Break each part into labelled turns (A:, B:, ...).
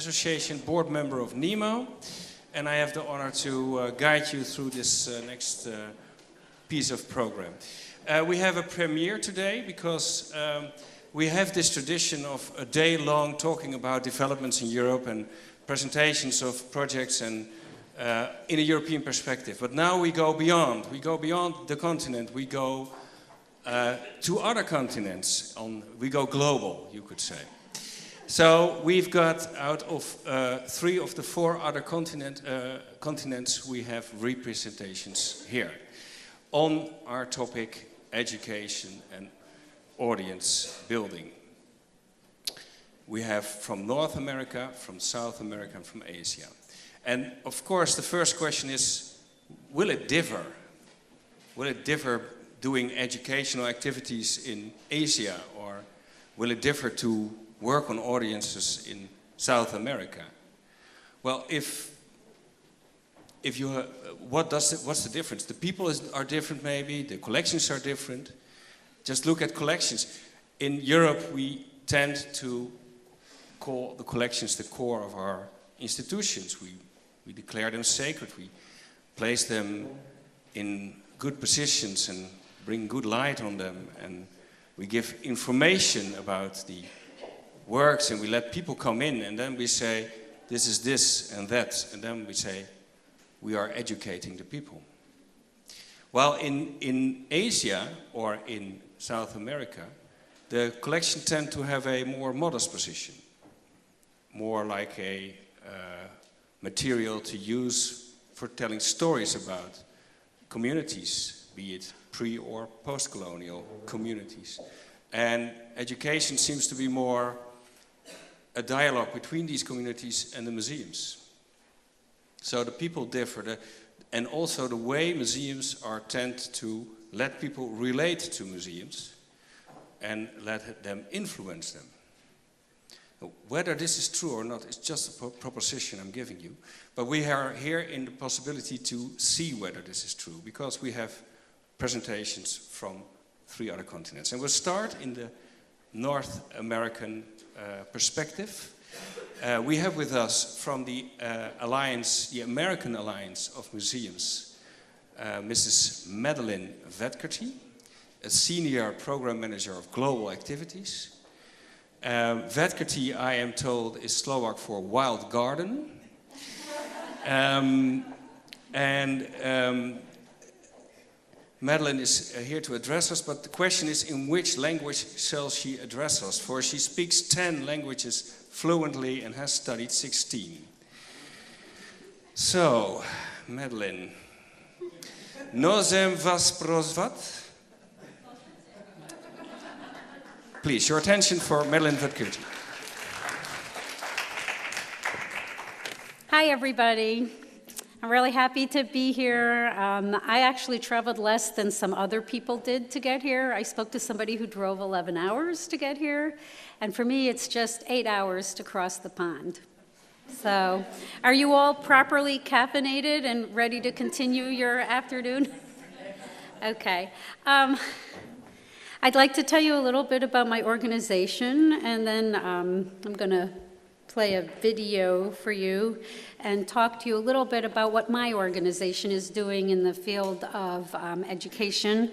A: Association, board member of NEMO, and I have the honor to guide you through this next piece of program. We have a premiere today because we have this tradition of a day long talking about developments in Europe and presentations of projects and in a European perspective. But now we go beyond. We go beyond the continent. We go to other continents. We go global, you could say. So we've got, out of 3 of the 4 other continents, we have representations here on our topic, education and audience building. We have from North America, from South America, and from Asia. And of course, the first question is, will it differ? Will it differ doing educational activities in Asia, or will it differ to work on audiences in South America? Well, what's the difference? The people are different, maybe. The collections are different. Just look at collections. In Europe, we tend to call the collections the core of our institutions. We declare them sacred. We place them in good positions and bring good light on them. And we give information about the works, and we let people come in, and then we say, this is this and that. And then we say, we are educating the people. While in Asia or in South America, the collection tend to have a more modest position, more like a material to use for telling stories about communities, be it pre- or post-colonial communities. And education seems to be more a dialogue between these communities and the museums. So the people differ, and also the way museums tend to let people relate to museums and let them influence them. Whether this is true or not is just a proposition I'm giving you, but we are here in the possibility to see whether this is true, because we have presentations from 3 other continents. And we'll start in the North American perspective. We have with us from the Alliance, the American Alliance of Museums, Mrs. Madeline Vadkerty, a senior program manager of global activities. Vadkerty, I am told, is Slovak for wild garden. Madeline is here to address us, but the question is, in which language shall she address us? For she speaks 10 languages fluently and has studied 16. So, Madeline, Nozem vas prozvat? Please, your attention for Madeline Vadkerty.
B: Hi, everybody. I'm really happy to be here. I actually traveled less than some other people did to get here. I spoke to somebody who drove 11 hours to get here, and for me, it's just 8 hours to cross the pond. So, are you all properly caffeinated and ready to continue your afternoon? Okay. I'd like to tell you a little bit about my organization, and then I'm going to play a video for you and talk to you a little bit about what my organization is doing in the field of education.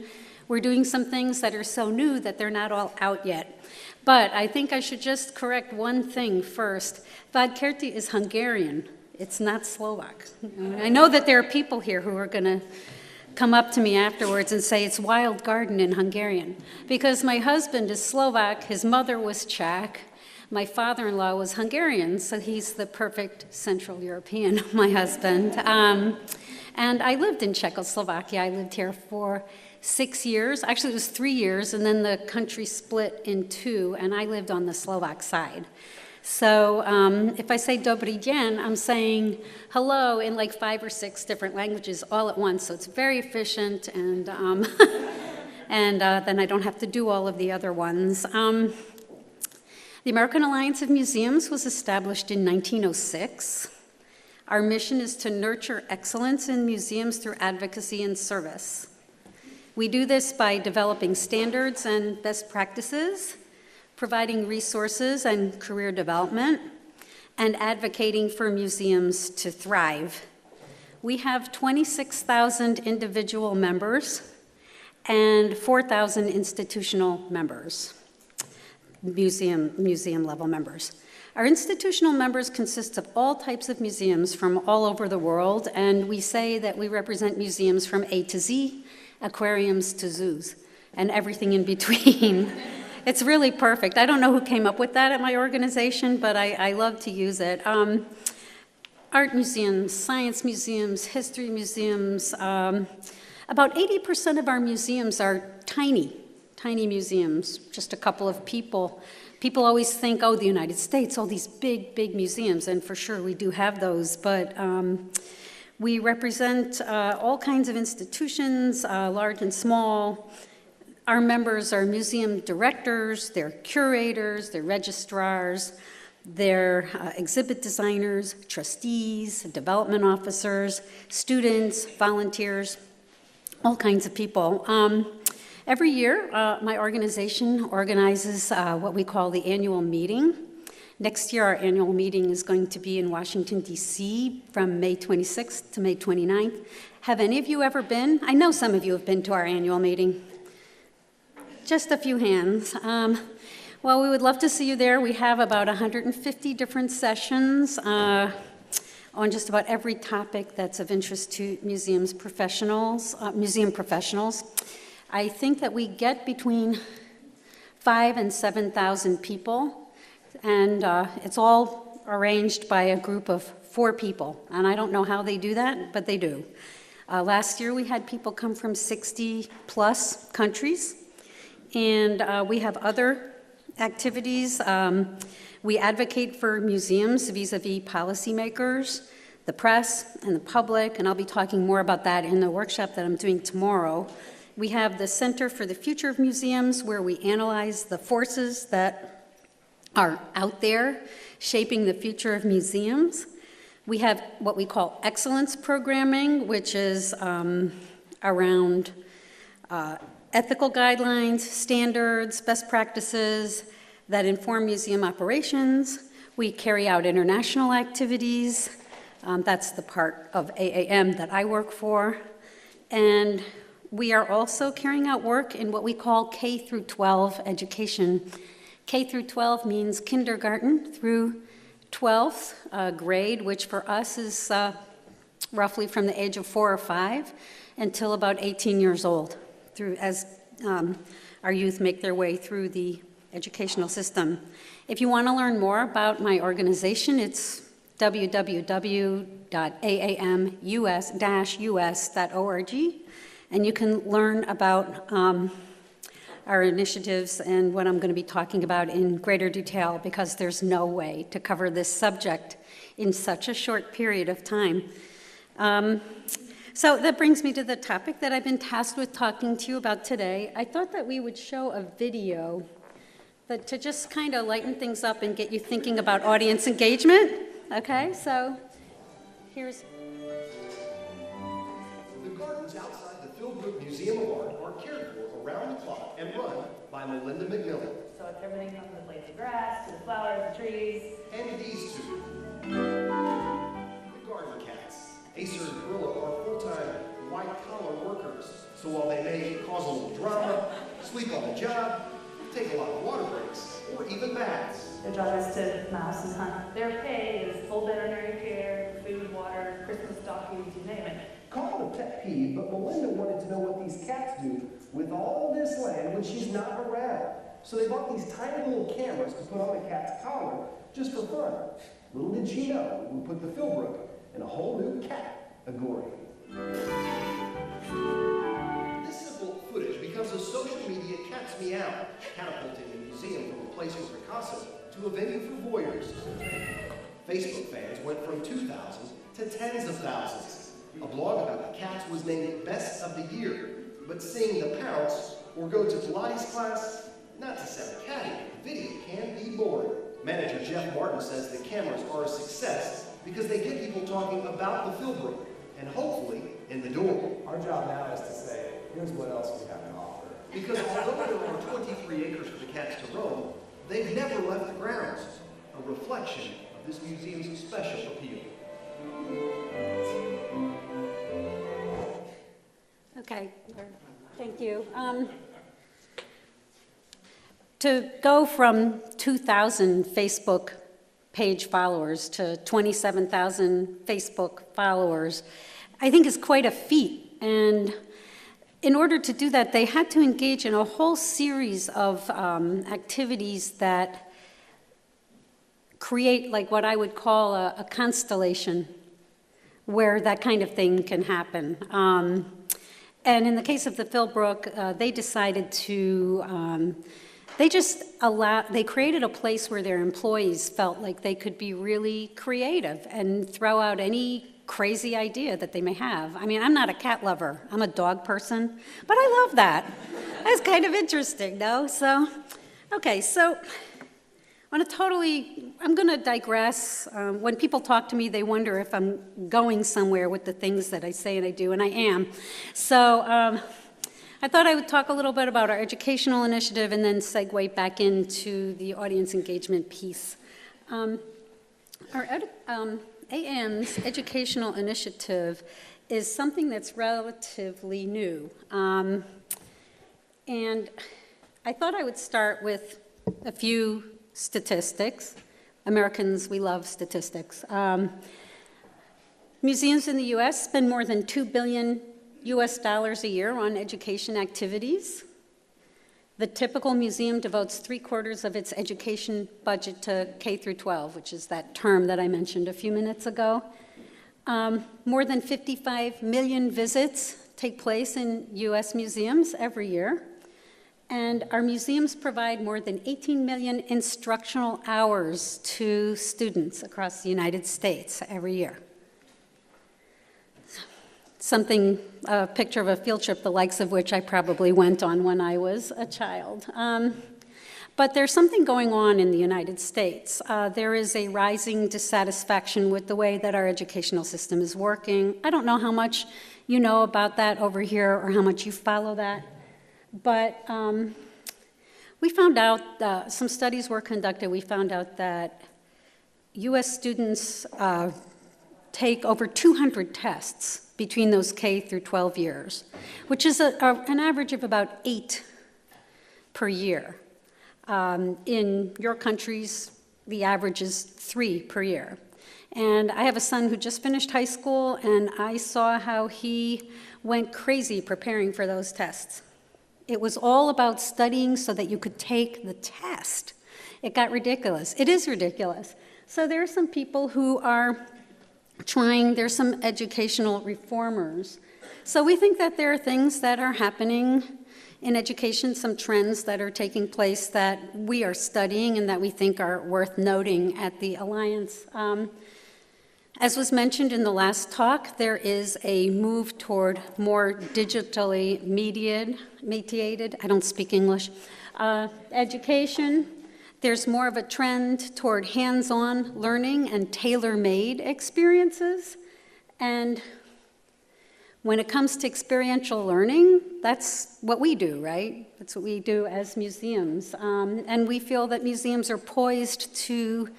B: We're doing some things that are so new that they're not all out yet. But I think I should just correct one thing first. Vadkerty is Hungarian. It's not Slovak. I know that there are people here who are going to come up to me afterwards and say it's wild garden in Hungarian. Because my husband is Slovak, his mother was Czech, my father-in-law was Hungarian, so he's the perfect Central European, my husband. And I lived in Czechoslovakia. I lived here for 6 years. Actually, it was 3 years, and then the country split in 2, and I lived on the Slovak side. So if I say dobrý den, I'm saying hello in like 5 or 6 different languages all at once. So it's very efficient, and then I don't have to do all of the other ones. The American Alliance of Museums was established in 1906. Our mission is to nurture excellence in museums through advocacy and service. We do this by developing standards and best practices, providing resources and career development, and advocating for museums to thrive. We have 26,000 individual members and 4,000 institutional members, museum level members. Our institutional members consist of all types of museums from all over the world, and we say that we represent museums from A to Z, aquariums to zoos, and everything in between. It's really perfect. I don't know who came up with that at my organization, but I love to use it. Art museums, science museums, history museums. About 80% of our museums are tiny museums, just a couple of people. People always think, oh, the United States, all these big museums, and for sure we do have those, but we represent all kinds of institutions, large and small. Our members are museum directors, they're curators, they're registrars, they're exhibit designers, trustees, development officers, students, volunteers, all kinds of people. Every year, my organization organizes what we call the annual meeting. Next year, our annual meeting is going to be in Washington, D.C. from May 26th to May 29th. Have any of you ever been? I know some of you have been to our annual meeting. Just a few hands. Well, we would love to see you there. We have about 150 different sessions on just about every topic that's of interest to museum professionals. I think that we get between 5,000 and 7,000 people, and it's all arranged by a group of 4 people. And I don't know how they do that, but they do. Last year we had people come from 60 plus countries, and we have other activities. We advocate for museums vis-a-vis policymakers, the press, and the public, and I'll be talking more about that in the workshop that I'm doing tomorrow. We have the Center for the Future of Museums, where we analyze the forces that are out there shaping the future of museums. We have what we call excellence programming, which is around ethical guidelines, standards, best practices that inform museum operations. We carry out international activities. That's the part of AAM that I work for. And we are also carrying out work in what we call K through 12 education. K through 12 means kindergarten through 12th grade, which for us is roughly from the age of 4 or 5 until about 18 years old, as our youth make their way through the educational system. If you want to learn more about my organization, it's www.aamus-us.org, and you can learn about our initiatives and what I'm going to be talking about in greater detail, because there's no way to cover this subject in such a short period of time. So that brings me to the topic that I've been tasked with talking to you about today. I thought that we would show a video to just kind of lighten things up and get you thinking about audience engagement. Okay, so here's...
C: The gardens outside the Fionnuala Croke Museum of Art are cared for around the clock and run by Melinda McMillan.
D: So it's everything from the blades of grass to the flowers, the trees.
C: And these two, the garden cats. Acer and Gorilla are full-time white-collar workers. So while they may cause a little drama, sleep on the job, take a lot of water breaks, or even baths.
D: Their job is to mouse and hunt. Their pay is full veterinary care, food, water, Christmas stockings, you name it.
C: Call it a pet peeve, but Melinda wanted to know what these cats do with all this land when she's not around. So they bought these tiny little cameras to put on the cat's collar just for fun. Little did she know it would put the Fionnuala Croke in a whole new category. This simple footage becomes a social media cat's meow, catapulting the museum from a place for Picasso to a venue for voyeurs. Facebook fans went from 2,000 to tens of thousands. A blog about the cats was named Best of the Year, but seeing the pounce or go to Pilates class, not to sound catty, video can be boring. Manager Jeff Martin says the cameras are a success because they get people talking about the Fionnuala Croke and hopefully in the door.
E: Our job now is to say, here's what else we have to offer.
C: Because although there are 23 acres for the cats to roam, they've never left the grounds, a reflection of of this museum's special appeal.
B: Okay, thank you. To go from 2,000 Facebook page followers to 27,000 Facebook followers, I think is quite a feat. And in order to do that, they had to engage in a whole series of activities that create like what I would call a constellation where that kind of thing can happen. And in the case of the Philbrook, they decided to, they created a place where their employees felt like they could be really creative and throw out any crazy idea that they may have. I mean, I'm not a cat lover. I'm a dog person, but I love that. That's kind of interesting, no? So, okay, so I'm going to digress. When people talk to me, they wonder if I'm going somewhere with the things that I say and I do, and I am. So I thought I would talk a little bit about our educational initiative and then segue back into the audience engagement piece. AM's educational initiative is something that's relatively new. And I thought I would start with a few statistics. Americans, we love statistics. Museums in the US spend more than $2 billion a year on education activities. The typical museum devotes 3/4 of its education budget to K through 12, which is that term that I mentioned a few minutes ago. More than 55 million visits take place in US museums every year. And our museums provide more than 18 million instructional hours to students across the United States every year. A picture of a field trip, the likes of which I probably went on when I was a child. But there's something going on in the United States. There is a rising dissatisfaction with the way that our educational system is working. I don't know how much you know about that over here or how much you follow that. But we found out, some studies were conducted, we found out that US students take over 200 tests between those K through 12 years, which is an average of about 8 per year. In your countries, the average is 3 per year. And I have a son who just finished high school, and I saw how he went crazy preparing for those tests. It was all about studying so that you could take the test. It got ridiculous. It is ridiculous. So there are some people who are trying, there's some educational reformers. So we think that there are things that are happening in education, some trends that are taking place that we are studying and that we think are worth noting at the Alliance. As was mentioned in the last talk, there is a move toward more digitally mediated, I don't speak English, education. There's more of a trend toward hands-on learning and tailor-made experiences. And when it comes to experiential learning, that's what we do, right? That's what we do as museums. And we feel that museums are poised to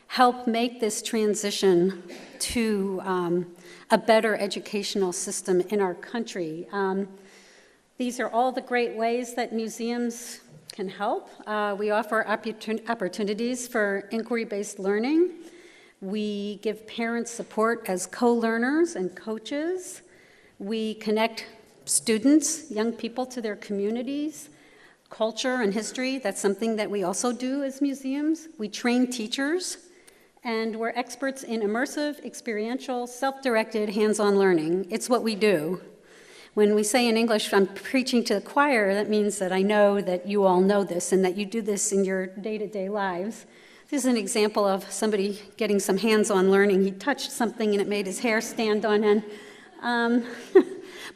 B: help make this transition to a better educational system in our country. These are all the great ways that museums can help. We offer opportunities for inquiry-based learning. We give parents support as co-learners and coaches. We connect students, young people, to their communities. Culture and history, that's something that we also do as museums. We train teachers, and we're experts in immersive, experiential, self-directed, hands-on learning. It's what we do. When we say in English, I'm preaching to the choir, that means that I know that you all know this and that you do this in your day-to-day lives. This is an example of somebody getting some hands-on learning. He touched something and it made his hair stand on end.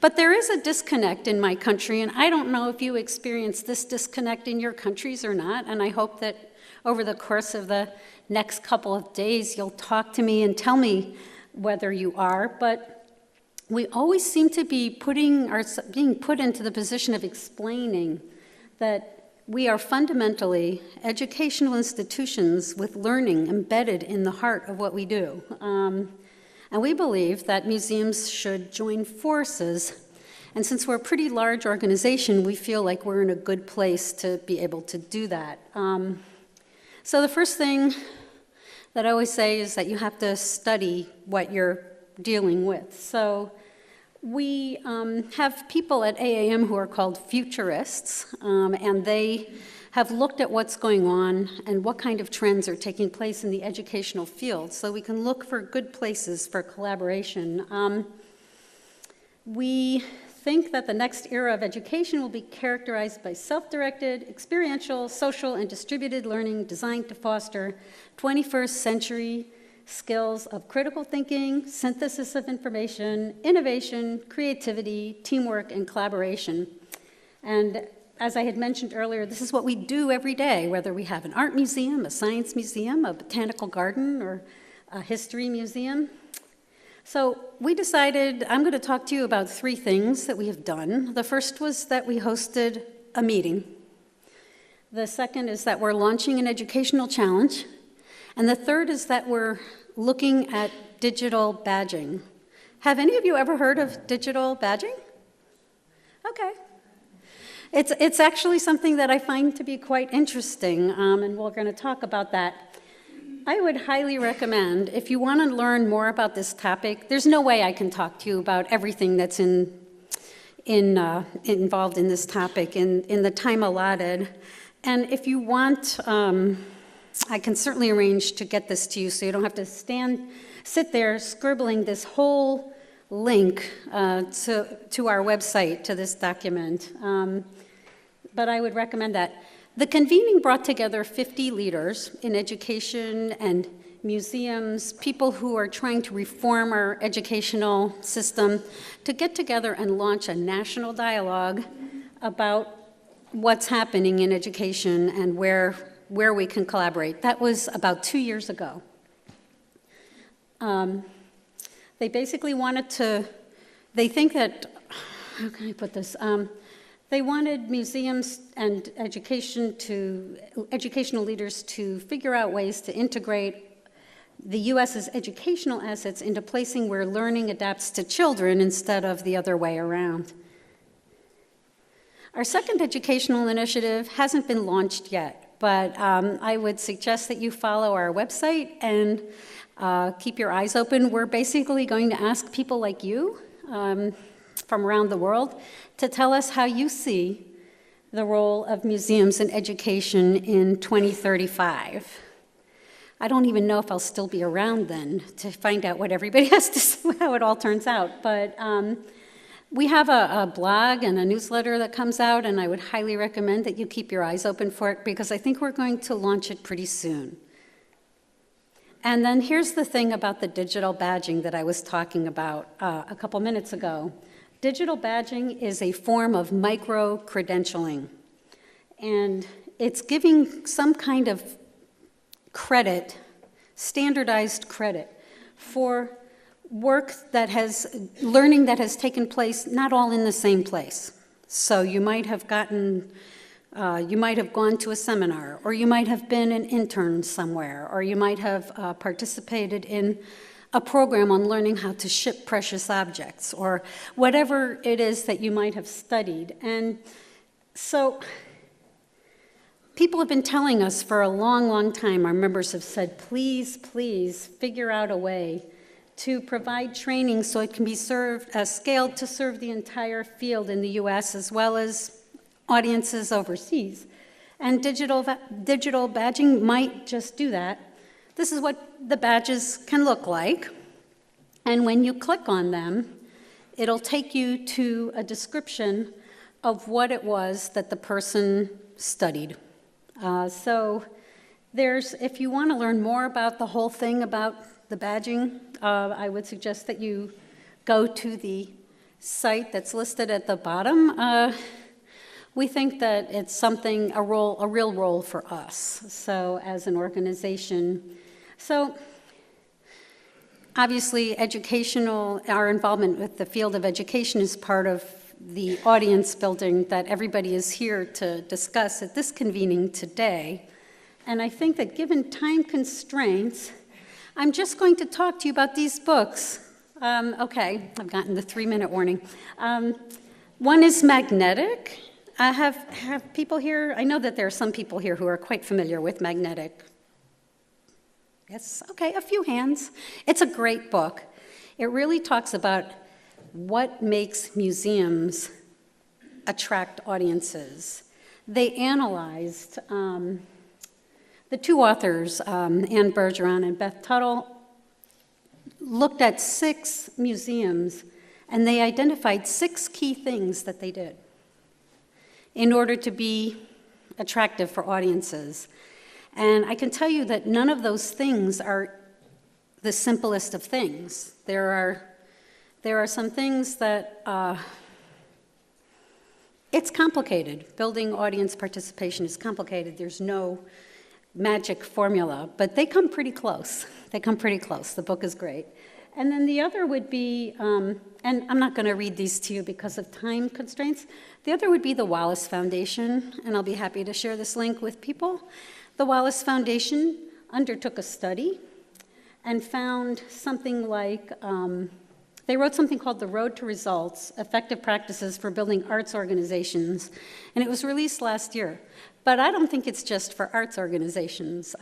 B: But there is a disconnect in my country, and I don't know if you experience this disconnect in your countries or not, and I hope that over the course of the next couple of days you'll talk to me and tell me whether you are, but we always seem to be being put into the position of explaining that we are fundamentally educational institutions with learning embedded in the heart of what we do. And we believe that museums should join forces. And since we're a pretty large organization, we feel like we're in a good place to be able to do that. So the first thing that I always say is that you have to study what you're dealing with. So we have people at AAM who are called futurists, and they have looked at what's going on and what kind of trends are taking place in the educational field, so we can look for good places for collaboration. We think that the next era of education will be characterized by self-directed, experiential, social, and distributed learning designed to foster 21st century skills of critical thinking, synthesis of information, innovation, creativity, teamwork, and collaboration. And as I had mentioned earlier, this is what we do every day, whether we have an art museum, a science museum, a botanical garden, or a history museum. So we decided, I'm going to talk to you about 3 things that we have done. The first was that we hosted a meeting. The second is that we're launching an educational challenge. And the third is that we're looking at digital badging. Have any of you ever heard of digital badging? Okay. It's actually something that I find to be quite interesting, and we're going to talk about that. I would highly recommend, if you want to learn more about this topic, there's no way I can talk to you about everything that's involved in this topic in the time allotted. And if you want, I can certainly arrange to get this to you so you don't have to sit there scribbling this whole link to our website, to this document. But I would recommend that. The convening brought together 50 leaders in education and museums, people who are trying to reform our educational system, to get together and launch a national dialogue about what's happening in education and where we can collaborate. That was about 2 years ago. They basically wanted to, they think that, how can I put this? They wanted museums and educational leaders to figure out ways to integrate the U.S.'s educational assets into placing where learning adapts to children instead of the other way around. Our second educational initiative hasn't been launched yet, but I would suggest that you follow our website and keep your eyes open. We're basically going to ask people like you from around the world to tell us how you see the role of museums in education in 2035. I don't even know if I'll still be around then to find out what everybody has to say, how it all turns out. But we have a blog and a newsletter that comes out, and I would highly recommend that you keep your eyes open for it because I think we're going to launch it pretty soon. And then here's the thing about the digital badging that I was talking about a couple minutes ago. Digital badging is a form of micro-credentialing, and it's giving some kind of credit, standardized credit, for work that learning that has taken place not all in the same place. So you might have gone to a seminar, or you might have been an intern somewhere, or you might have participated in a program on learning how to ship precious objects, or whatever it is that you might have studied. And so people have been telling us for a long, long time, our members have said, please, please figure out a way to provide training so it can be scaled to serve the entire field in the US as well as audiences overseas. And digital badging might just do that. This is what the badges can look like. And when you click on them, it'll take you to a description of what it was that the person studied. So if you want to learn more about the whole thing about the badging, I would suggest that you go to the site that's listed at the bottom. We think that it's a real role for us, so as an organization. So obviously our involvement with the field of education is part of the audience building that everybody is here to discuss at this convening today. And I think that given time constraints, I'm just going to talk to you about these books. Okay, I've gotten the 3-minute warning. One is Magnetic. I have people here, I know that there are some people here who are quite familiar with Magnetic. Yes, okay, a few hands. It's a great book. It really talks about what makes museums attract audiences. They analyzed, the two authors, Anne Bergeron and Beth Tuttle, looked at 6 museums, and they identified 6 key things that they did in order to be attractive for audiences. And I can tell you that none of those things are the simplest of things. There are some things that, it's complicated. Building audience participation is complicated. There's no magic formula, but they come pretty close. They come pretty close. The book is great. And then the other would be, and I'm not going to read these to you because of time constraints. The other would be the Wallace Foundation, and I'll be happy to share this link with people. The Wallace Foundation undertook a study and found something like, they wrote something called The Road to Results, Effective Practices for Building Arts Organizations, and it was released last year. But I don't think it's just for arts organizations.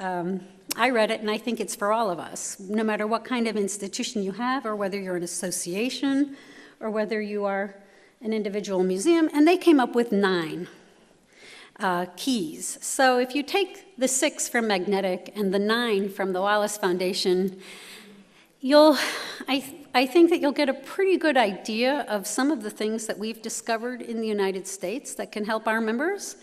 B: I read it, and I think it's for all of us, no matter what kind of institution you have, or whether you're an association, or whether you are an individual museum, and they came up with 9 keys. So if you take the 6 from Magnetic and the 9 from the Wallace Foundation, I think that you'll get a pretty good idea of some of the things that we've discovered in the United States that can help our members.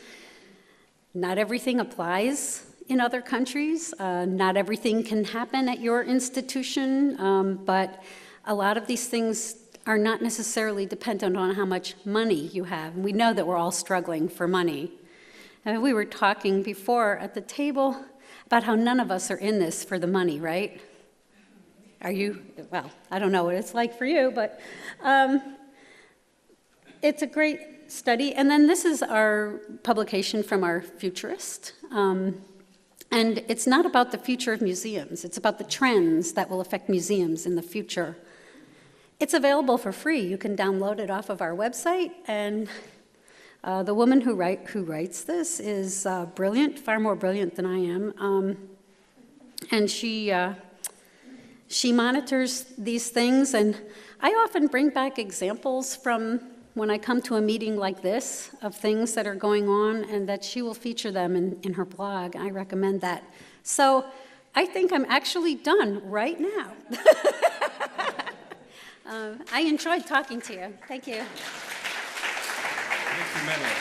B: Not everything applies in other countries. Not everything can happen at your institution, but a lot of these things are not necessarily dependent on how much money you have. We know that we're all struggling for money. I mean, we were talking before at the table about how none of us are in this for the money, right? Are you? Well, I don't know what it's like for you, but it's a great study. And then this is our publication from our futurist. And it's not about the future of museums. It's about the trends that will affect museums in the future. It's available for free. You can download it off of our website. And the woman who writes this is brilliant, far more brilliant than I am. And she monitors these things. And I often bring back examples from when I come to a meeting like this of things that are going on, and that she will feature them in her blog. I recommend that. So I think I'm actually done right now. I enjoyed talking to you. Thank you.
A: Thank you, Madeline.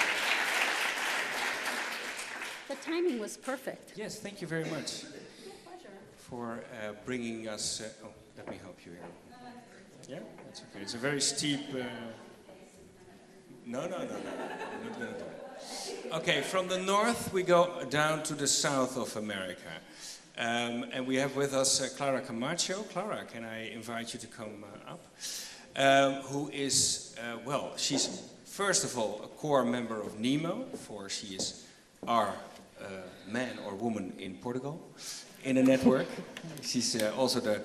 B: The timing was perfect.
A: Yes, thank you very much for bringing us. Oh, let me help you here. Yeah, that's okay. It's a very steep. No. I'm not going to do it. Okay, from the north we go down to the south of America. And we have with us Clara Camacho. Clara, can I invite you to come up? Who is, well, she's first of all a core member of NEMO, for she is our man or woman in Portugal in a network. She's also the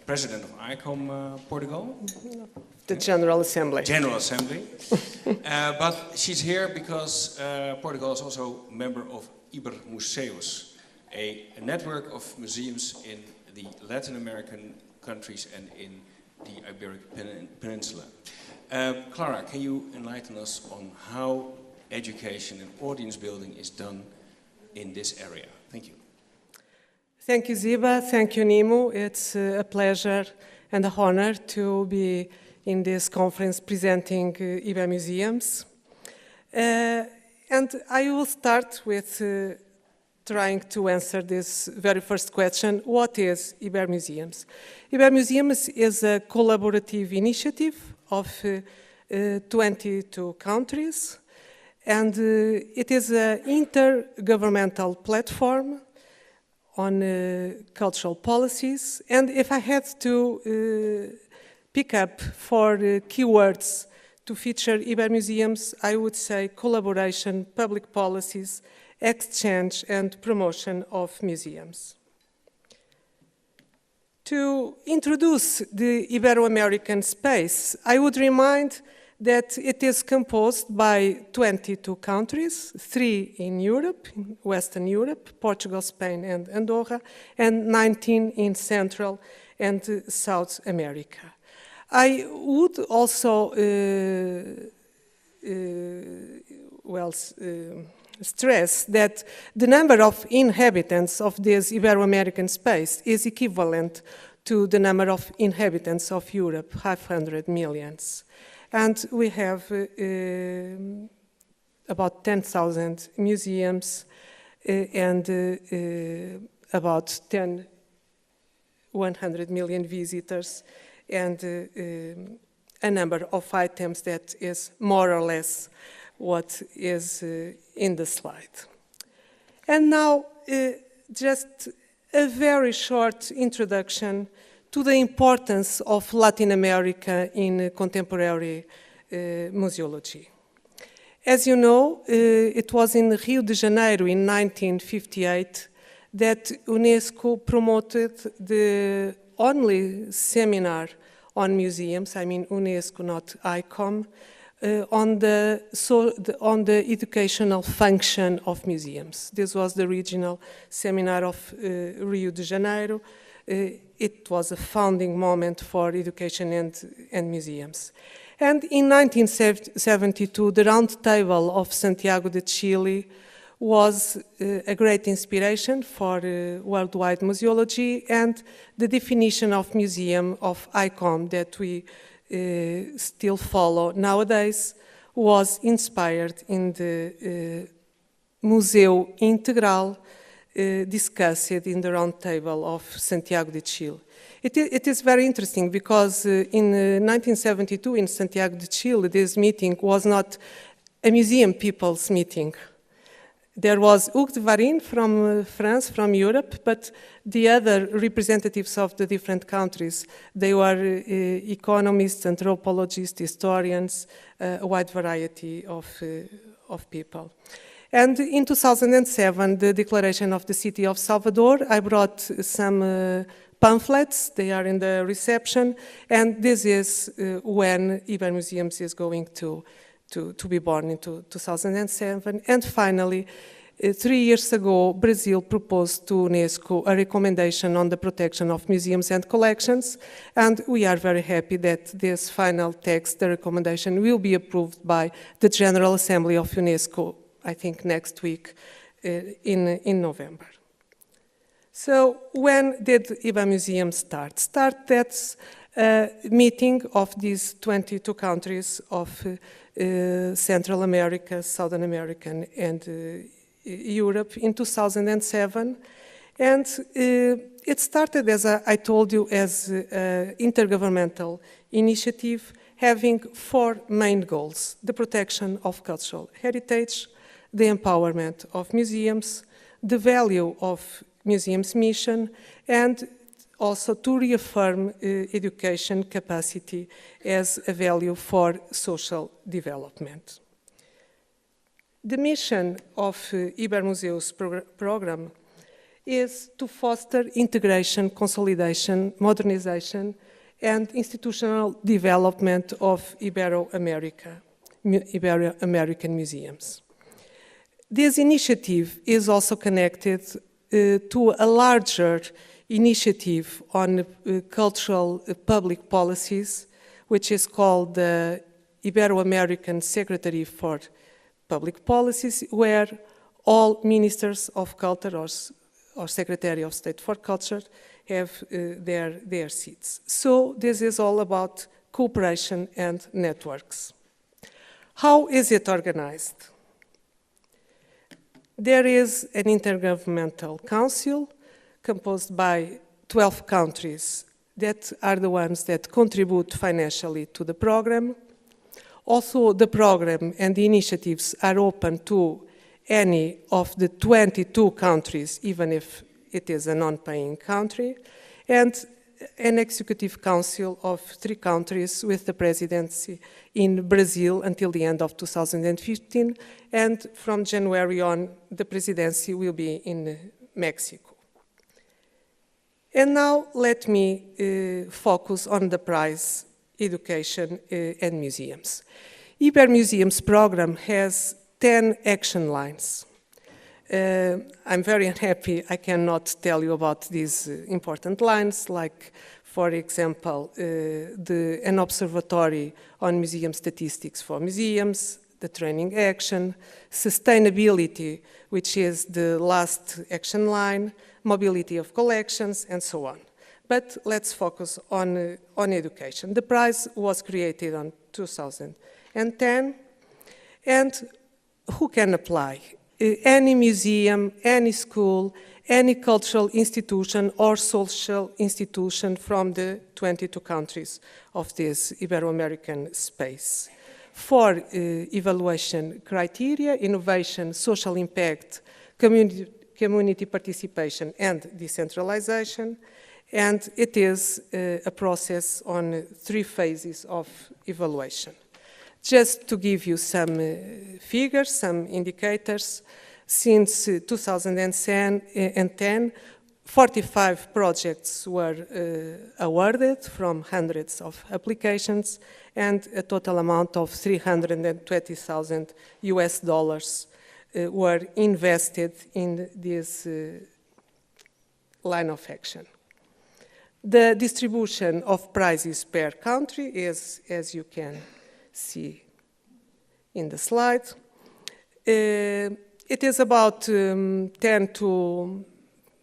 A: president of ICOM Portugal.
F: The General Assembly.
A: General Assembly. But she's here because Portugal is also a member of Ibero-Museus, a network of museums in the Latin American countries and in the Iberic Peninsula. Clara, can you enlighten us on how education and audience building is done in this area? Thank you.
F: Thank you, Siebe. Thank you, NEMO. It's a pleasure and an honor to be in this conference presenting Ibero-Museums. And I will start with trying to answer this very first question. What is Ibero-Museums? Ibero-Museums is a collaborative initiative of 22 countries, and it is an intergovernmental platform on cultural policies. And if I had to pick up 4 keywords to feature Ibermuseums, I would say collaboration, public policies, exchange and promotion of museums. To introduce the Ibero-American space, I would remind that it is composed by 22 countries, 3 in Europe, in Western Europe, Portugal, Spain and Andorra, and 19 in Central and South America. I would also stress that the number of inhabitants of this Ibero-American space is equivalent to the number of inhabitants of Europe, 500 million. And we have about 10,000 museums and about 100 million visitors, and a number of items that is more or less what is in the slide. And now, just a very short introduction to the importance of Latin America in contemporary museology. As you know, it was in Rio de Janeiro in 1958 that UNESCO promoted the only seminar on museums, I mean UNESCO, not ICOM, on the educational function of museums. This was the regional seminar of Rio de Janeiro. It was a founding moment for education and museums. And in 1972, the Round Table of Santiago de Chile was a great inspiration for worldwide museology, and the definition of museum of ICOM that we still follow nowadays was inspired in the Museu Integral discussed in the Round Table of Santiago de Chile. It is very interesting because in 1972 in Santiago de Chile, this meeting was not a museum people's meeting. There was Hugues de Varine from France, from Europe, but the other representatives of the different countries, they were economists, anthropologists, historians, a wide variety of people. And in 2007, the declaration of the city of Salvador, I brought some pamphlets, they are in the reception, and this is when Ibermuseums is going to be born in 2007. And finally, 3 years ago, Brazil proposed to UNESCO a recommendation on the protection of museums and collections, and we are very happy that this final text, the recommendation, will be approved by the General Assembly of UNESCO, I think next week in November. So when did Ibermuseum start? That's a meeting of these 22 countries of Central America, Southern America, and Europe in 2007. And it started, as I told you, as an intergovernmental initiative having 4 main goals: the protection of cultural heritage, the empowerment of museums, the value of museums' mission, and also to reaffirm education capacity as a value for social development. The mission of Ibermuseus program is to foster integration, consolidation, modernization, and institutional development of Ibero-American museums. This initiative is also connected to a larger initiative on cultural public policies, which is called the Ibero-American Secretary for Public Policies, where all ministers of culture or Secretary of State for Culture have their seats. So this is all about cooperation and networks. How is it organized? There is an intergovernmental council composed by 12 countries that are the ones that contribute financially to the program. Also, the program and the initiatives are open to any of the 22 countries, even if it is a non-paying country. And an executive council of 3 countries with the presidency in Brazil until the end of 2015, and from January on, the presidency will be in Mexico. And now let me focus on the prize Education and Museums. Ibero-Museums program has 10 action lines. I'm very unhappy I cannot tell you about these important lines, like, for example, an observatory on museum statistics for museums, the training action, sustainability, which is the last action line, mobility of collections, and so on. But let's focus on education. The prize was created in 2010, and who can apply? Any museum, any school, any cultural institution or social institution from the 22 countries of this Ibero-American space. For evaluation criteria, innovation, social impact, community participation, and decentralization. And it is a process on 3 phases of evaluation. Just to give you some figures, some indicators, since 2010, 45 projects were awarded from hundreds of applications, and a total amount of $320,000 were invested in this line of action. The distribution of prizes per country is, as you can see in the slide. It is about 10 to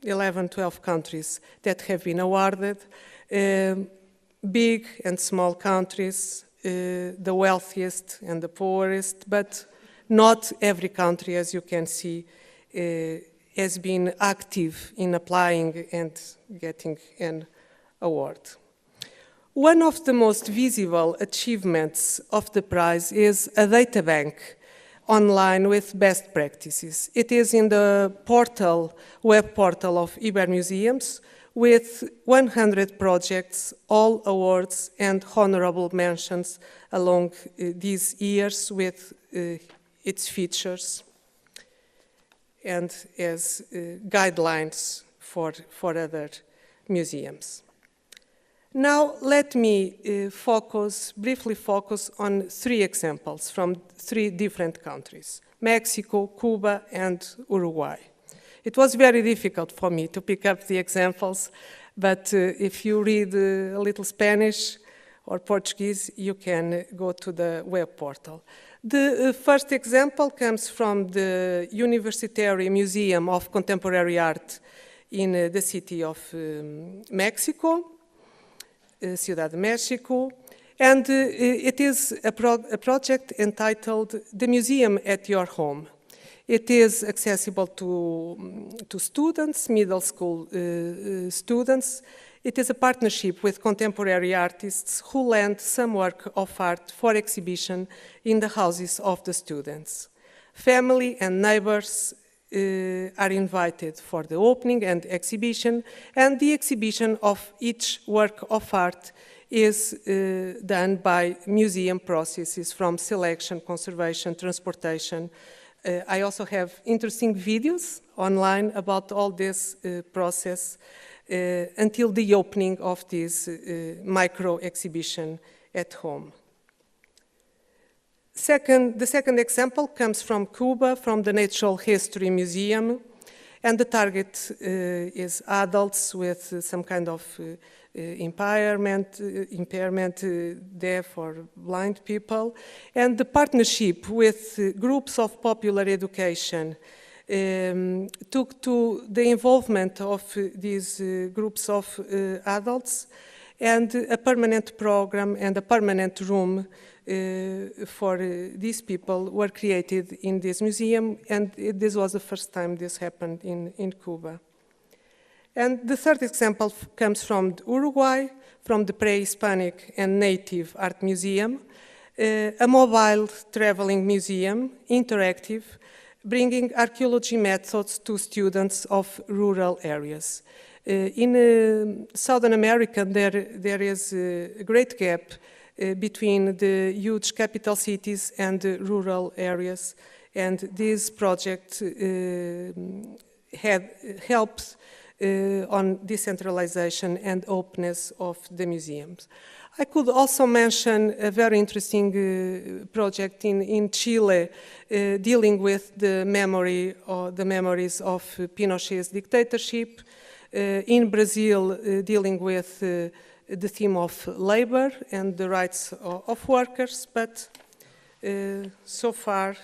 F: 11, 12 countries that have been awarded. Big and small countries, the wealthiest and the poorest, but not every country, as you can see, has been active in applying and getting an award. One of the most visible achievements of the prize is a data bank online with best practices. It is in the web portal of Ibero-Museums with 100 projects, all awards and honorable mentions along these years with its features and as guidelines for other museums. Now let me briefly focus on 3 examples from 3 different countries, Mexico, Cuba, and Uruguay. It was very difficult for me to pick up the examples, but if you read a little Spanish or Portuguese, you can go to the web portal. The first example comes from the University Museum of Contemporary Art in the city of Mexico, Ciudad de Mexico, and it is a project entitled The Museum at Your Home. It is accessible to students, middle school students. It is a partnership with contemporary artists who lend some work of art for exhibition in the houses of the students. Family and neighbors are invited for the opening and exhibition, and the exhibition of each work of art is done by museum processes from selection, conservation, transportation. I also have interesting videos online about all this process until the opening of this micro exhibition at home. The second example comes from Cuba, from the Natural History Museum, and the target is adults with some kind of impairment, deaf or blind people, and the partnership with groups of popular education took to the involvement of these groups of adults, and a permanent program and a permanent room for these people were created in this museum, and this was the first time this happened in Cuba. And the third example comes from Uruguay, from the Pre-Hispanic and Native Art Museum, a mobile traveling museum, interactive, bringing archaeology methods to students of rural areas. In Southern America, there is a great gap between the huge capital cities and the rural areas, and this project helps on decentralization and openness of the museums. I could also mention a very interesting project in Chile dealing with the memories of Pinochet's dictatorship. In Brazil, dealing with the theme of labor and the rights of workers, but so far,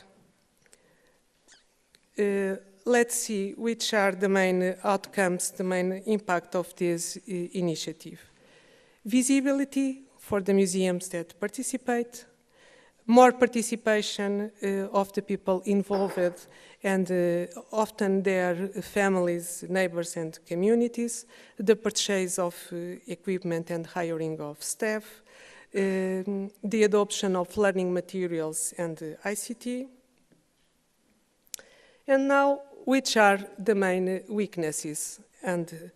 F: let's see which are the main outcomes, the main impact of this initiative. Visibility for the museums that participate, more participation of the people involved and often their families, neighbors and communities, the purchase of equipment and hiring of staff, the adoption of learning materials and ICT. And now, which are the main weaknesses? And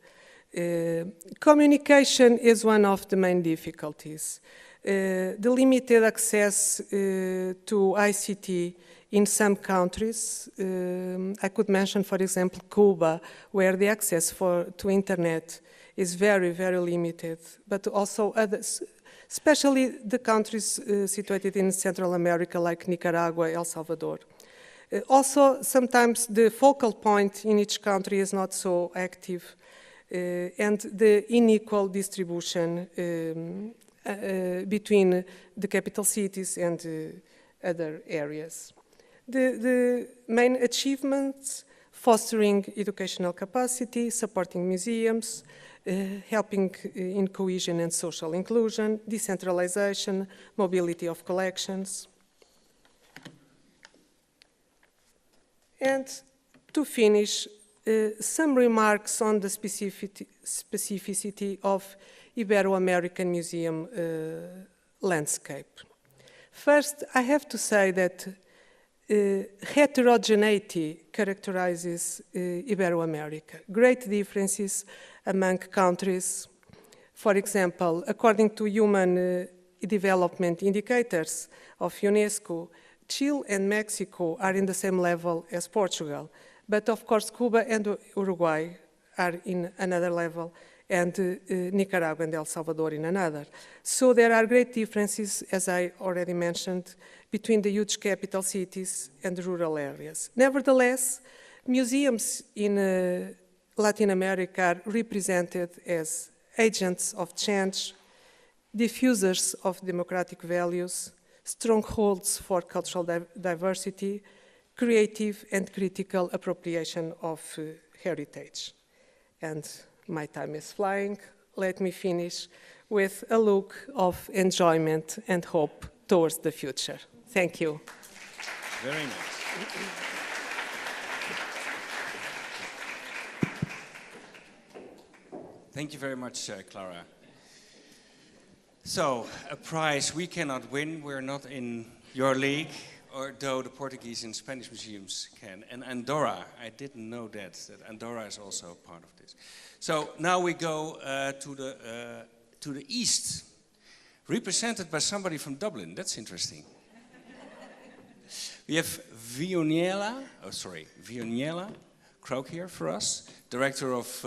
F: communication is one of the main difficulties. The limited access to ICT in some countries, I could mention, for example, Cuba, where the access to internet is very, very limited, but also others, especially the countries situated in Central America, like Nicaragua, El Salvador. Also, sometimes the focal point in each country is not so active, and the unequal distribution between the capital cities and other areas. The main achievements: fostering educational capacity, supporting museums, helping in cohesion and social inclusion, decentralization, mobility of collections. And to finish, some remarks on the specificity of Ibero-American museum landscape. First, I have to say that heterogeneity characterizes Ibero-America. Great differences among countries. For example, according to human development indicators of UNESCO, Chile and Mexico are in the same level as Portugal, but of course Cuba and Uruguay are in another level, and Nicaragua and El Salvador in another. So there are great differences, as I already mentioned, between the huge capital cities and the rural areas. Nevertheless, museums in Latin America are represented as agents of change, diffusers of democratic values, strongholds for cultural diversity, creative and critical appropriation of heritage. And my time is flying. Let me finish with a look of enjoyment and hope towards the future. Thank you.
A: Very nice. Thank you very much, Clara. So, a prize we cannot win. We're not in your league, though the Portuguese and Spanish museums can. And Andorra, I didn't know that Andorra is also part of this. So now we go to the east, represented by somebody from Dublin. That's interesting. We have Fionnuala Croke here for us, director of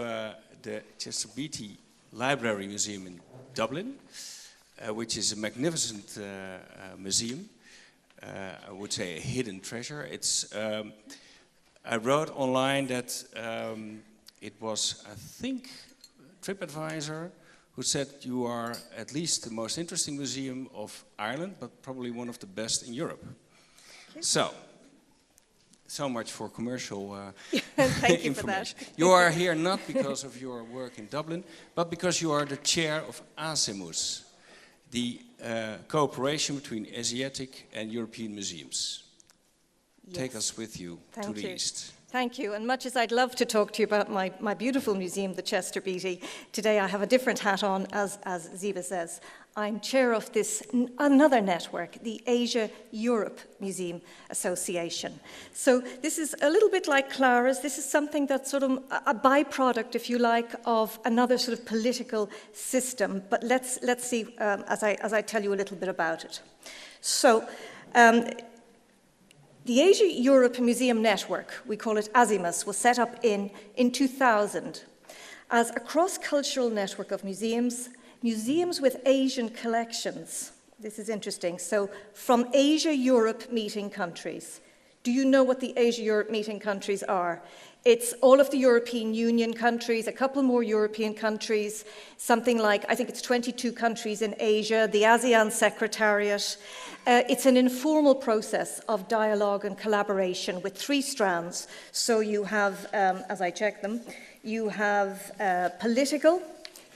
A: the Chesapeake Library Museum in Dublin, which is a magnificent museum. I would say a hidden treasure. It's. I wrote online that it was, I think, TripAdvisor who said you are at least the most interesting museum of Ireland, but probably one of the best in Europe. So much for commercial
G: Thank you
A: information.
G: for that.
A: You are here not because of your work in Dublin, but because you are the chair of ASEMUS, the cooperation between Asiatic and European museums.
G: Yes.
A: Take us with you to the east.
G: Thank you. And much as I'd love to talk to you about my beautiful museum, the Chester Beatty, today I have a different hat on, as Siebe says. I'm chair of this another network, the Asia-Europe Museum Association. So this is a little bit like Clara's. This is something that's sort of a byproduct, if you like, of another sort of political system. But let's see as I tell you a little bit about it. So the Asia-Europe Museum Network, we call it ASIMUS, was set up in 2000 as a cross-cultural network of museums with Asian collections. This is interesting. So from Asia-Europe meeting countries. Do you know what the Asia-Europe meeting countries are? It's all of the European Union countries, a couple more European countries, something like, I think it's 22 countries in Asia, the ASEAN Secretariat. It's an informal process of dialogue and collaboration with 3 strands. So you have, as I check them, you have political,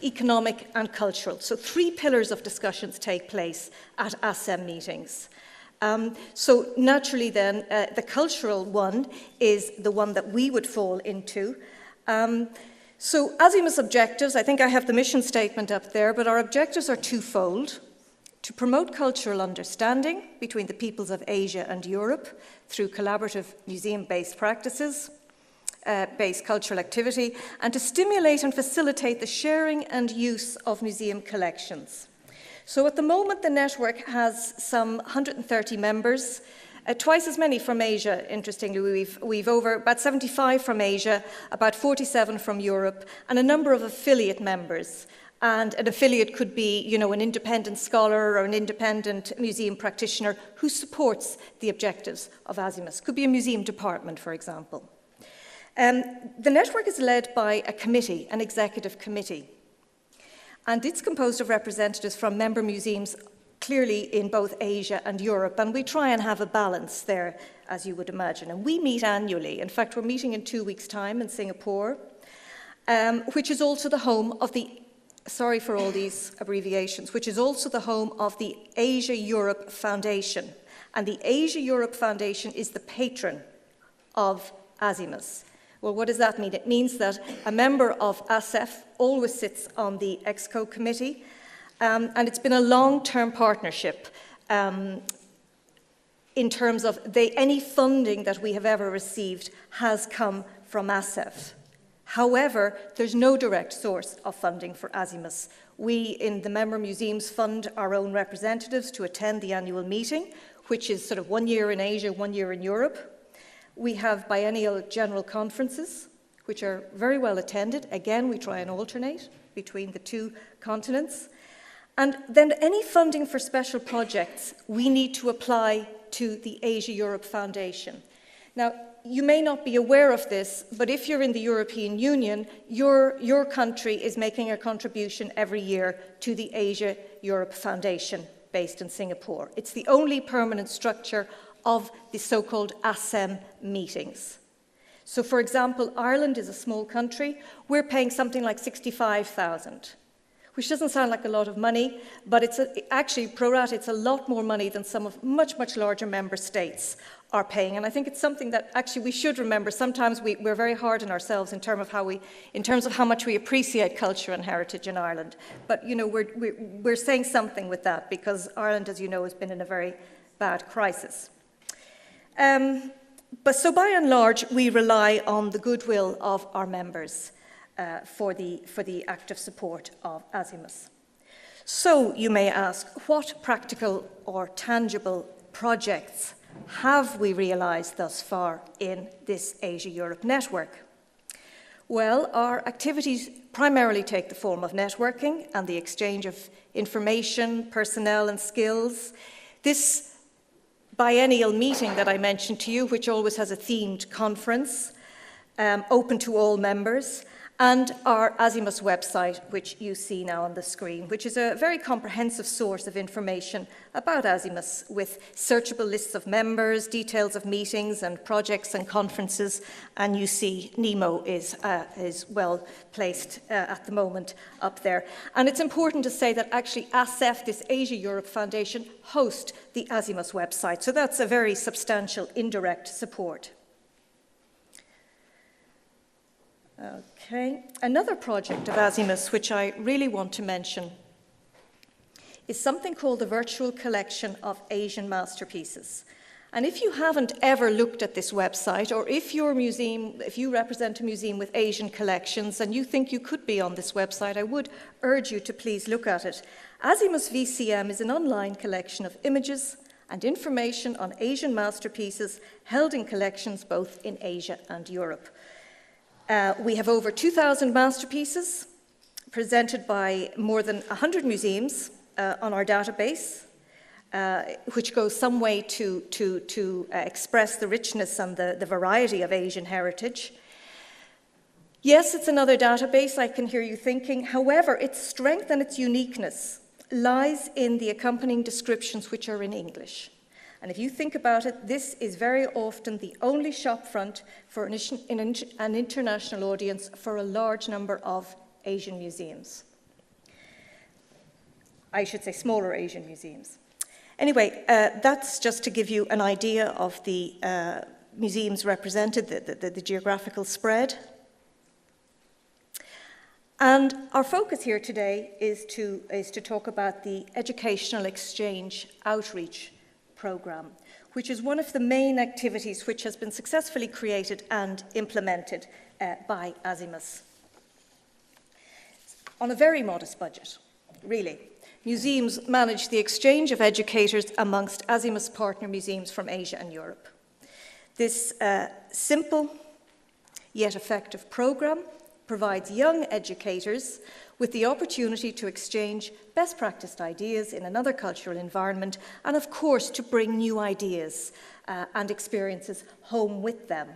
G: economic and cultural. So 3 pillars of discussions take place at ASEM meetings. So naturally then, the cultural one is the one that we would fall into. So ASIMUS objectives, I think I have the mission statement up there, but our objectives are twofold. To promote cultural understanding between the peoples of Asia and Europe through collaborative museum-based practices, based cultural activity, and to stimulate and facilitate the sharing and use of museum collections. So at the moment, the network has some 130 members, twice as many from Asia, interestingly. We've over about 75 from Asia, about 47 from Europe, and a number of affiliate members. And an affiliate could be, you know, an independent scholar or an independent museum practitioner who supports the objectives of ASIMUS. Could be a museum department, for example. The network is led by a committee, an executive committee. And it's composed of representatives from member museums, clearly in both Asia and Europe. And we try and have a balance there, as you would imagine. And we meet annually. In fact, we're meeting in 2 weeks' time in Singapore, which is also the home of the, sorry for all these abbreviations, which is also the home of the Asia-Europe Foundation. And the Asia-Europe Foundation is the patron of ASIMUS. Well, what does that mean? It means that a member of ASEF always sits on the EXCO committee, and it's been a long-term partnership in terms of any funding that we have ever received has come from ASEF. However, there's no direct source of funding for ASIMUS. We, in the member museums, fund our own representatives to attend the annual meeting, which is sort of 1 year in Asia, 1 year in Europe. We have biennial general conferences, which are very well attended. Again, we try and alternate between the 2 continents. And then any funding for special projects, we need to apply to the Asia-Europe Foundation. Now, you may not be aware of this, but if you're in the European Union, your country is making a contribution every year to the Asia-Europe Foundation based in Singapore. It's the only permanent structure of the so-called ASEM meetings. So, for example, Ireland is a small country. We're paying something like 65,000, which doesn't sound like a lot of money, but it's actually, pro rata, it's a lot more money than some of much, much larger member states are paying. And I think it's something that actually we should remember. Sometimes we're very hard on ourselves in terms of how much we appreciate culture and heritage in Ireland. But, you know, we're saying something with that, because Ireland, as you know, has been in a very bad crisis. But so by and large, we rely on the goodwill of our members for the active support of ASIMUS. So you may ask, what practical or tangible projects have we realised thus far in this Asia-Europe network? Well, our activities primarily take the form of networking and the exchange of information, personnel and skills. This biennial meeting that I mentioned to you, which always has a themed conference, open to all members, and our ASIMUS website, which you see now on the screen, which is a very comprehensive source of information about ASIMUS, with searchable lists of members, details of meetings and projects and conferences, and you see NEMO is well placed at the moment up there. And it's important to say that actually ASEF, this Asia-Europe Foundation, host the ASIMUS website, so that's a very substantial indirect support. Okay, another project of Azimus which I really want to mention is something called the Virtual Collection of Asian Masterpieces. And if you haven't ever looked at this website, or if you represent a museum with Asian collections and you think you could be on this website, I would urge you to please look at it. Azimus VCM is an online collection of images and information on Asian masterpieces held in collections both in Asia and Europe. We have over 2,000 masterpieces presented by more than 100 museums on our database, which goes some way to express the richness and the variety of Asian heritage. Yes, it's another database, I can hear you thinking. However, its strength and its uniqueness lies in the accompanying descriptions, which are in English. And if you think about it, this is very often the only shopfront for an international audience for a large number of Asian museums. I should say smaller Asian museums. Anyway, that's just to give you an idea of the museums represented, the geographical spread. And our focus here today is to talk about the Educational Exchange Outreach Programme, which is one of the main activities which has been successfully created and implemented by Azimus. On a very modest budget, really. Museums manage the exchange of educators amongst Azimus partner museums from Asia and Europe. This simple yet effective programme provides young educators with the opportunity to exchange best practiced ideas in another cultural environment and, of course, to bring new ideas and experiences home with them.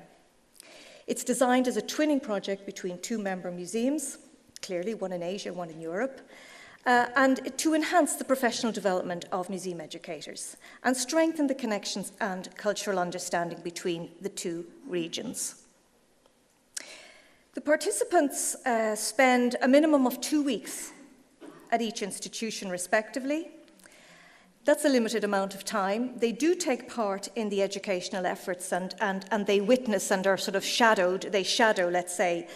G: It's designed as a twinning project between two member museums, clearly one in Asia, one in Europe, and to enhance the professional development of museum educators and strengthen the connections and cultural understanding between the two regions. The participants spend a minimum of 2 weeks at each institution respectively. That's a limited amount of time. They do take part in the educational efforts and they witness and are sort of shadowed. They shadow, let's say,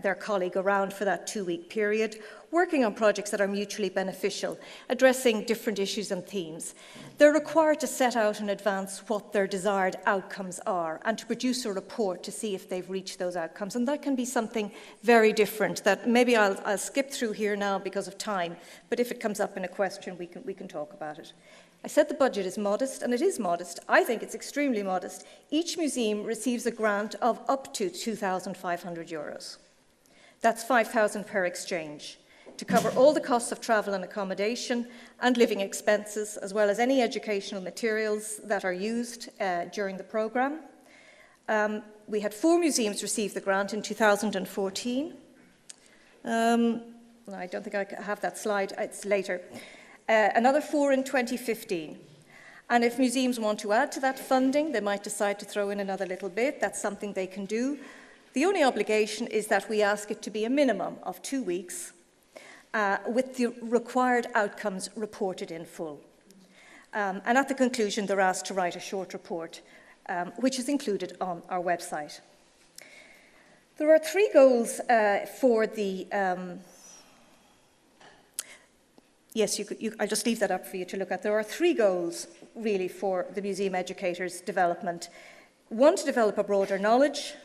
G: their colleague around for that 2-week period, working on projects that are mutually beneficial, addressing different issues and themes. They're required to set out in advance what their desired outcomes are and to produce a report to see if they've reached those outcomes. And that can be something very different that maybe I'll skip through here now because of time, but if it comes up in a question, we can talk about it. I said the budget is modest, and it is modest. I think it's extremely modest. Each museum receives a grant of up to €2,500. That's €5,000 per exchange, to cover all the costs of travel and accommodation and living expenses, as well as any educational materials that are used during the programme. We had 4 museums receive the grant in 2014. I don't think I have that slide, it's later. Another 4 in 2015. And if museums want to add to that funding, they might decide to throw in another little bit. That's something they can do. The only obligation is that we ask it to be a minimum of 2 weeks with the required outcomes reported in full. And at the conclusion, they're asked to write a short report, which is included on our website. There are 3 goals for the... Yes, I'll just leave that up for you to look at. There are 3 goals, really, for the museum educators' development. 1, to develop a broader knowledge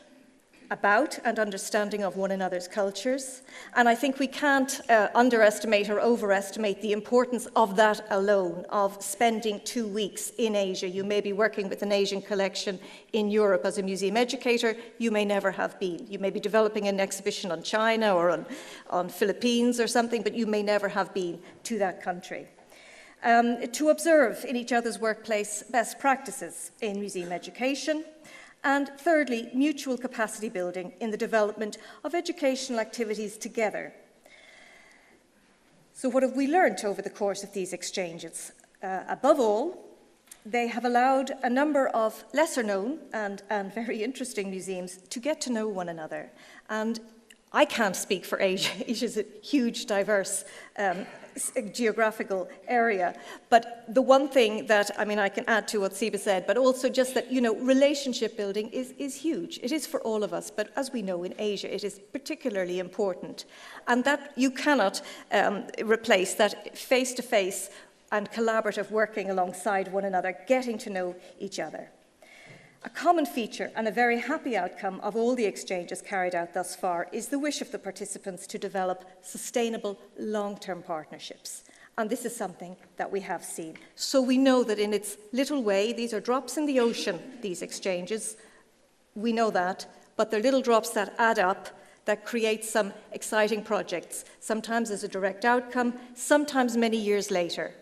G: about and understanding of one another's cultures. And I think we can't underestimate or overestimate the importance of that alone, of spending 2 weeks in Asia. You may be working with an Asian collection in Europe as a museum educator. You may never have been. You may be developing an exhibition on China or on Philippines or something, but you may never have been to that country. To observe in each other's workplace best practices in museum education. And thirdly, mutual capacity building in the development of educational activities together. So what have we learned over the course of these exchanges? Above all, they have allowed a number of lesser known and very interesting museums to get to know one another. And I can't speak for Asia. Asia is a huge, diverse geographical area. But the one thing that, I mean, I can add to what Siebe said, but also just that, you know, relationship building is huge. It is for all of us, but as we know in Asia, it is particularly important. And that you cannot replace that face-to-face and collaborative working alongside one another, getting to know each other. A common feature and a very happy outcome of all the exchanges carried out thus far is the wish of the participants to develop sustainable long-term partnerships. And this is something that we have seen. So we know that in its little way, these are drops in the ocean, these exchanges. We know that, but they're little drops that add up, that create some exciting projects, sometimes as a direct outcome, sometimes many years later.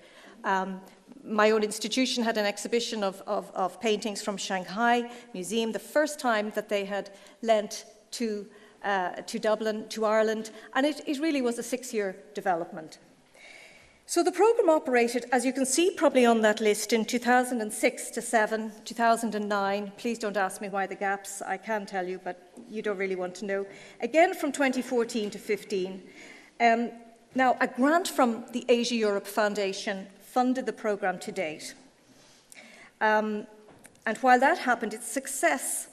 G: My own institution had an exhibition of paintings from Shanghai Museum, the first time that they had lent to Dublin, to Ireland, and it really was a 6-year development. So the programme operated, as you can see probably on that list, in 2006 to 7, 2009. Please don't ask me why the gaps, I can tell you, but you don't really want to know. Again from 2014 to 15. Now, a grant from the Asia Europe Foundation funded the programme to date. And while that happened, its success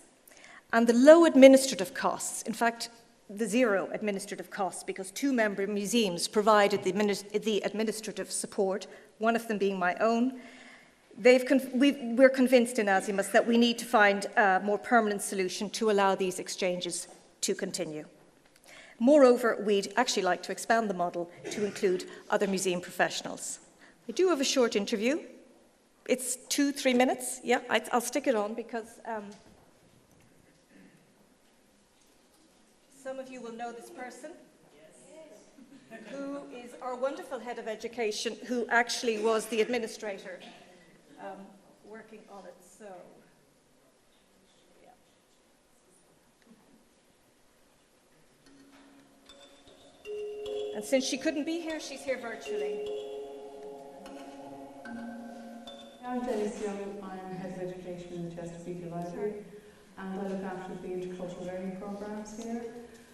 G: and the low administrative costs, in fact, the zero administrative costs, because 2 member museums provided the administrative support, one of them being my own, we're convinced in Azimuth that we need to find a more permanent solution to allow these exchanges to continue. Moreover, we'd actually like to expand the model to include other museum professionals. I do have a short interview. It's 2-3 minutes. Yeah, I'll stick it on because some of you will know this person, who is our wonderful head of education, who actually was the administrator working on it. So, yeah. And since she couldn't be here, she's here virtually.
H: I'm Dennis Young, I'm Head of Education in the Siebe Weide, and I look after the intercultural learning programmes here.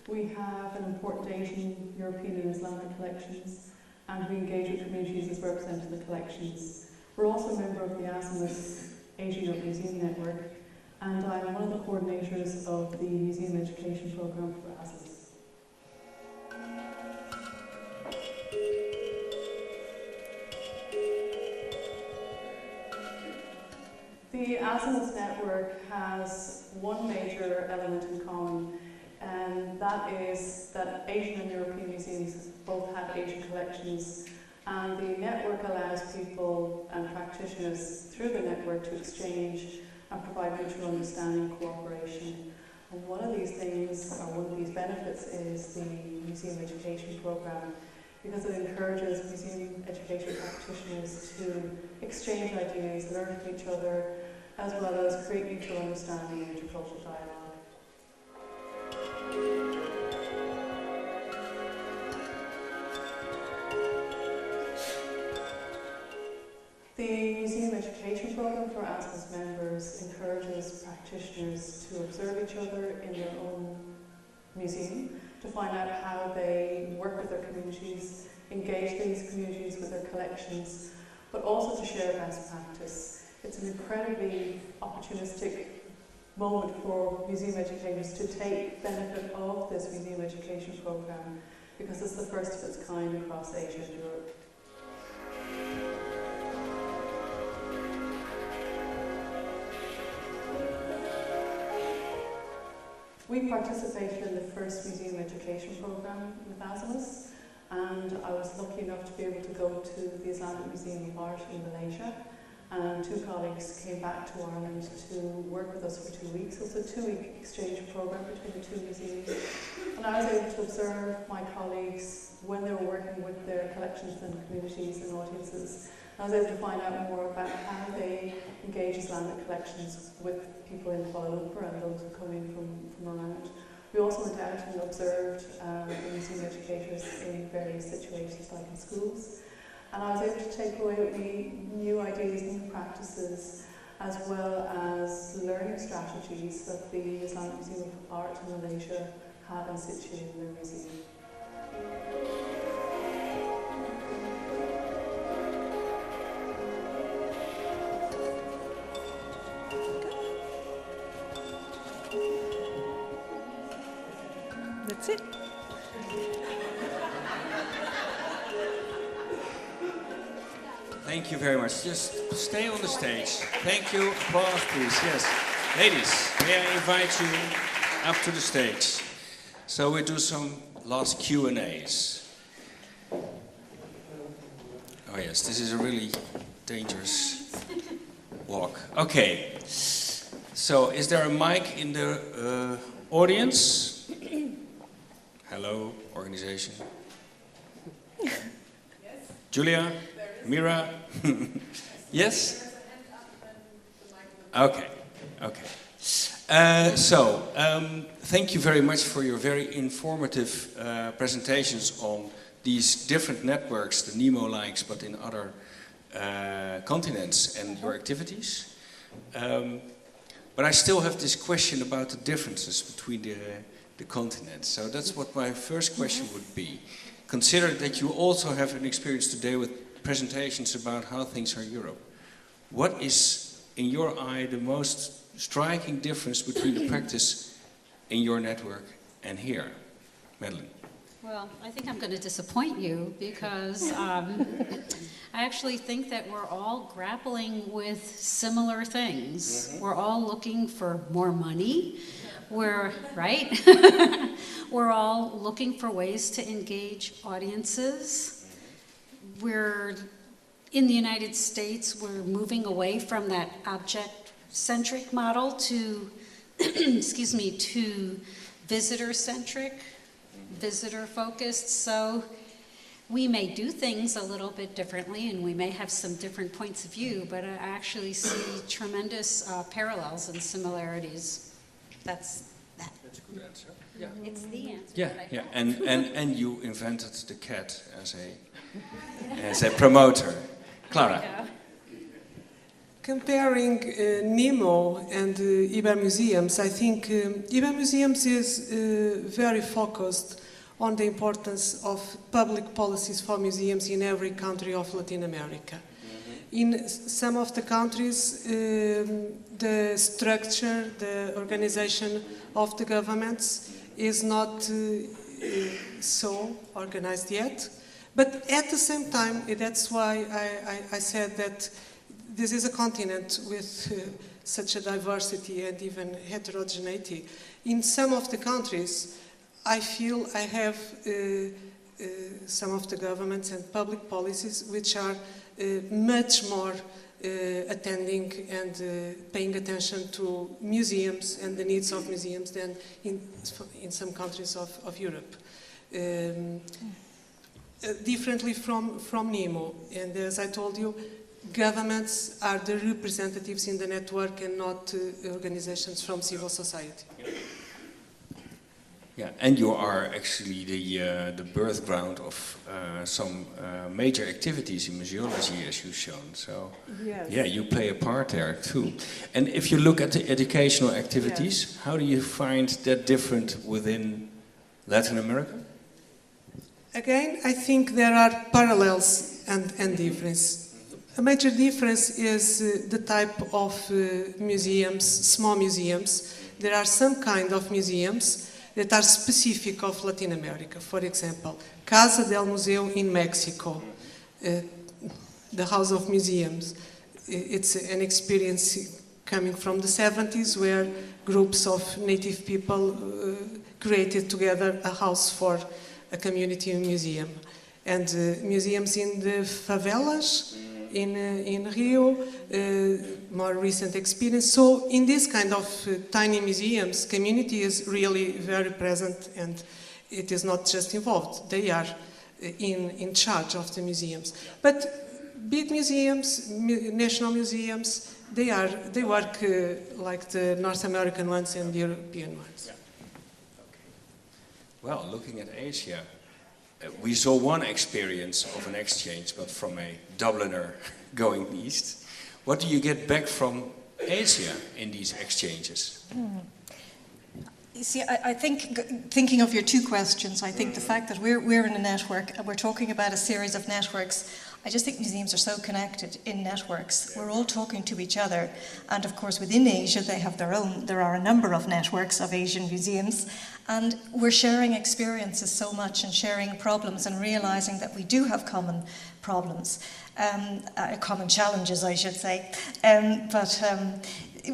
H: We have an important Asian, European and Islamic collections, and we engage with communities as represented in the collections. We're also a member of the Azimuth Asia Europe Museum Network, and I'm one of the coordinators of the Museum Education Programme for Azimuth. The Azimuth network has one major element in common, and that is that Asian and European museums both have Asian collections, and the network allows people and practitioners through the network to exchange and provide mutual understanding and cooperation. And one of these things, or one of these benefits, is the Museum Education Programme, because it encourages museum education practitioners to exchange ideas, learn from each other, as well as create mutual understanding and intercultural dialogue. The Museum Education Programme for Azimuth members encourages practitioners to observe each other in their own museum, to find out how they work with their communities, engage these communities with their collections, but also to share best practice. It's an incredibly opportunistic moment for museum educators to take benefit of this museum education programme, because it's the first of its kind across Asia and Europe. We participated in the first museum education programme with Azimuth, and I was lucky enough to be able to go to the Islamic Museum of Art in Malaysia, and 2 colleagues came back to Ireland to work with us for 2 weeks. It was a 2-week exchange programme between the 2 museums, and I was able to observe my colleagues when they were working with their collections and communities and audiences. I was able to find out more about how they engage Islamic collections with people in Kuala Lumpur and those who come in from around. We also went out and observed the museum educators in various situations, like in schools. And I was able to take away with me new ideas, new practices, as well as learning strategies that the Islamic Museum of Art in Malaysia have in situ in their museum.
G: That's it.
A: Thank you very much. Just stay on the stage. Thank you. Applause, please. Yes. Ladies, may I invite you up to the stage? So we do some last Q&As. Oh yes, this is a really dangerous walk. Okay. So is there a mic in the audience? Hello, organization. Yes. Julia? Mira? Yes? Okay, okay. Thank you very much for your very informative presentations on these different networks, the NEMO-likes, but in other continents, and your activities. But I still have this question about the differences between the continents. So that's what my first question would be. Consider that you also have an experience today with presentations about how things are in Europe. What is, in your eye, the most striking difference between the practice in your network and here? Madeline.
B: Well, I think I'm going to disappoint you because I actually think that we're all grappling with similar things. We're all looking for more money. We're all looking for ways to engage audiences. We're in the United States, we're moving away from that object-centric model to, excuse me, to visitor-centric, visitor-focused. So we may do things a little bit differently and we may have some different points of view, but I actually see tremendous parallels and similarities. That's that.
A: That's a good answer. Yeah.
B: It's the answer.
A: Yeah, yeah. And you invented the cat as a promoter. Clara.
F: Comparing NEMO and Ibero-Museums, I think Ibero-Museums is very focused on the importance of public policies for museums in every country of Latin America. In some of the countries, the structure, the organization of the governments is not so organized yet. But at the same time, that's why I said that this is a continent with such a diversity and even heterogeneity. In some of the countries, I feel I have some of the governments and public policies which are much more attending and paying attention to museums and the needs of museums than in some countries of Europe. Differently from NEMO, and as I told you, governments are the representatives in the network and not organizations from civil society.
A: Yeah, and you are actually the birth ground of some major activities in museology, as you've shown. So, yes. Yeah, you play a part there too. And if you look at the educational activities, yes. How do you find that different within Latin America?
F: Again, I think there are parallels and difference. A major difference is the type of museums, small museums. There are some kind of museums that are specific of Latin America. For example, Casa del Museo in Mexico, the House of Museums. It's an experience coming from the 70s where groups of native people created together a house for a community museum. And museums in the favelas, in Rio, more recent experience. So in this kind of tiny museums, community is really very present and it is not just involved. They are in charge of the museums. But big museums, national museums, they work like the North American ones and the European ones.
A: Yeah. Okay. Well, looking at Asia, we saw one experience of an exchange, but from a Dubliner going east. What do you get back from Asia in these exchanges?
G: You see, I think, thinking of your two questions, I think the fact that we're in a network and we're talking about a series of networks, I just think museums are so connected in networks. We're all talking to each other. And of course, within Asia, they have their own, there are a number of networks of Asian museums. And we're sharing experiences so much and sharing problems and realizing that we do have common problems, common challenges, I should say.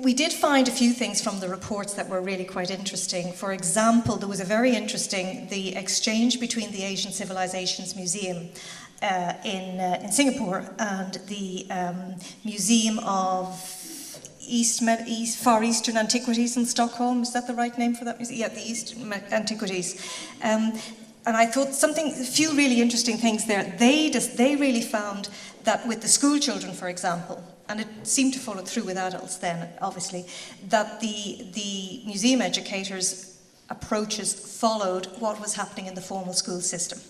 G: We did find a few things from the reports that were really quite interesting. For example, there was a very interesting, the exchange between the Asian Civilizations Museum in Singapore and the Museum of Far Eastern Antiquities in Stockholm. Is that the right name for that museum? Yeah, the Eastern Antiquities. And I thought a few really interesting things there. They really found that with the school children, for example, and it seemed to follow through with adults then, obviously, that the museum educators' approaches followed what was happening in the formal school system.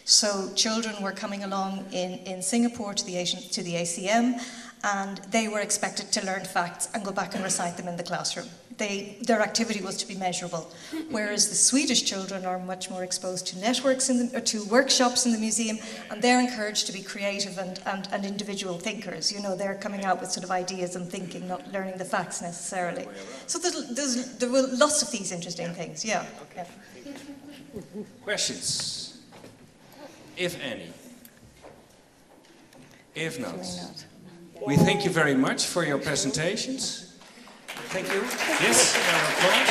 G: So children were coming along in Singapore to the ACM, and they were expected to learn facts and go back and recite them in the classroom. Their activity was to be measurable, whereas the Swedish children are much more exposed to networks or to workshops in the museum, and they're encouraged to be creative and individual thinkers. You know, they're coming out with sort of ideas and thinking, not learning the facts necessarily. So there were lots of these interesting things. Yeah. Okay.
A: Yeah. Questions, if any? If not, we thank you very much for your presentations. Thank you. Yes, applause.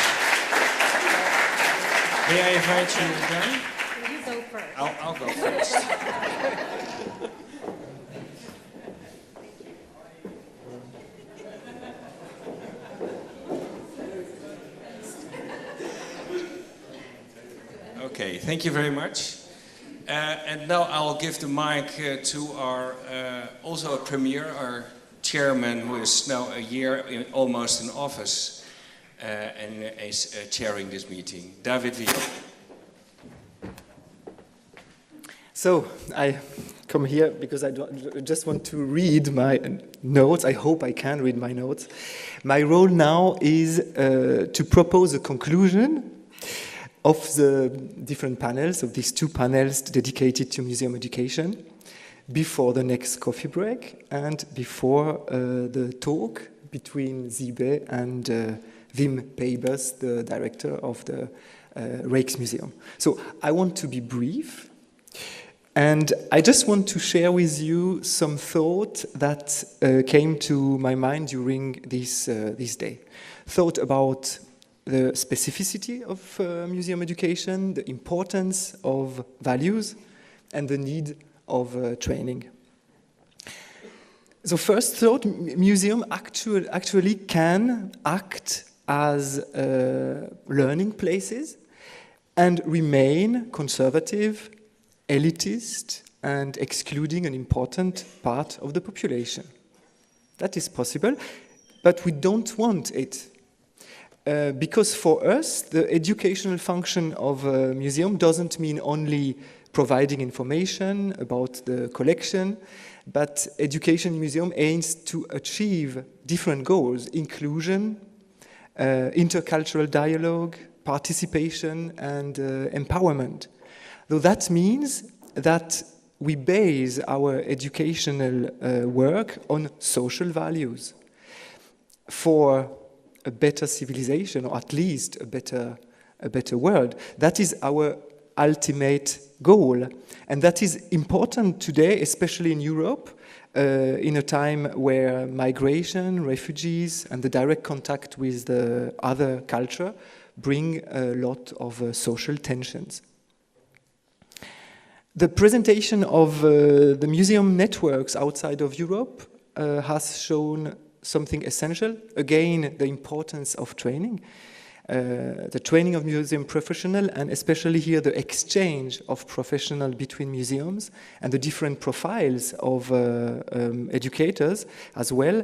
A: May I invite you again?
B: You go first.
A: I'll go first. Okay, thank you very much. And now I'll give the mic to our, also a premier, our chairman, who is now a year almost in office and is chairing this meeting, David Vuillaume.
E: So I come here because I just want to read my notes. I hope I can read my notes. My role now is to propose a conclusion of the different panels, of these two panels dedicated to museum education, before the next coffee break and before the talk between Siebe and Wim Pebers, the director of the Rijksmuseum. So I want to be brief, and I just want to share with you some thought that came to my mind during this day. Thought about the specificity of museum education, the importance of values, and the need of training. So first thought, museum actually can act as learning places and remain conservative, elitist, and excluding an important part of the population. That is possible, but we don't want it. Because for us, the educational function of a museum doesn't mean only providing information about the collection, but education museum aims to achieve different goals: inclusion, intercultural dialogue, participation, and empowerment. Though that means that we base our educational work on social values for a better civilization, or at least a better world. That is our ultimate goal, and that is important today, especially in Europe, in a time where migration, refugees, and the direct contact with the other culture bring a lot of social tensions. The presentation of the museum networks outside of Europe has shown something essential. Again, the importance of training. The training of museum professionals, and especially here the exchange of professionals between museums and the different profiles of educators as well,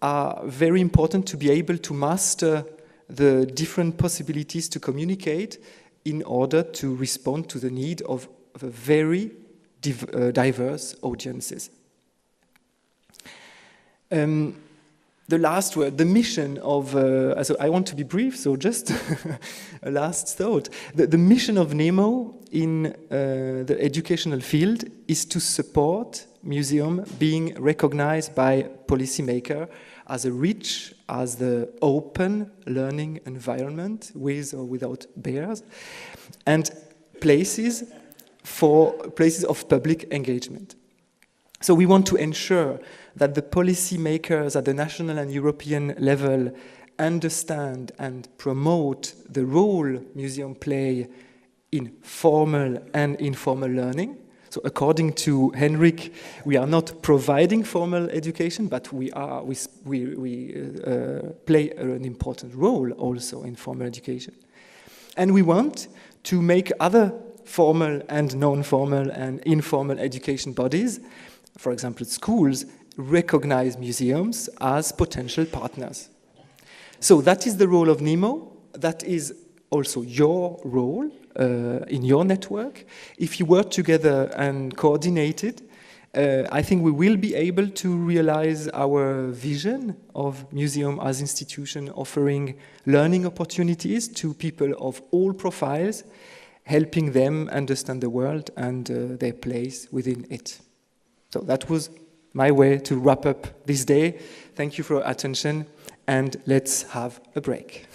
E: are very important to be able to master the different possibilities to communicate in order to respond to the need of very diverse audiences. The last word, the mission of, so I want to be brief, so just a last thought. The mission of NEMO in the educational field is to support museum being recognized by policymakers as a rich, as the open learning environment with or without barriers, and places of public engagement. So we want to ensure that the policymakers at the national and European level understand and promote the role museums play in formal and informal learning. So according to Henrik, we are not providing formal education, but we play an important role also in formal education. And we want to make other formal and non-formal and informal education bodies, for example schools, recognize museums as potential partners. So that is the role of NEMO. That is also your role in your network. If you work together and coordinate it, I think we will be able to realize our vision of museum as institution offering learning opportunities to people of all profiles, helping them understand the world and their place within it. So that was my way to wrap up this day. Thank you for your attention, and let's have a break.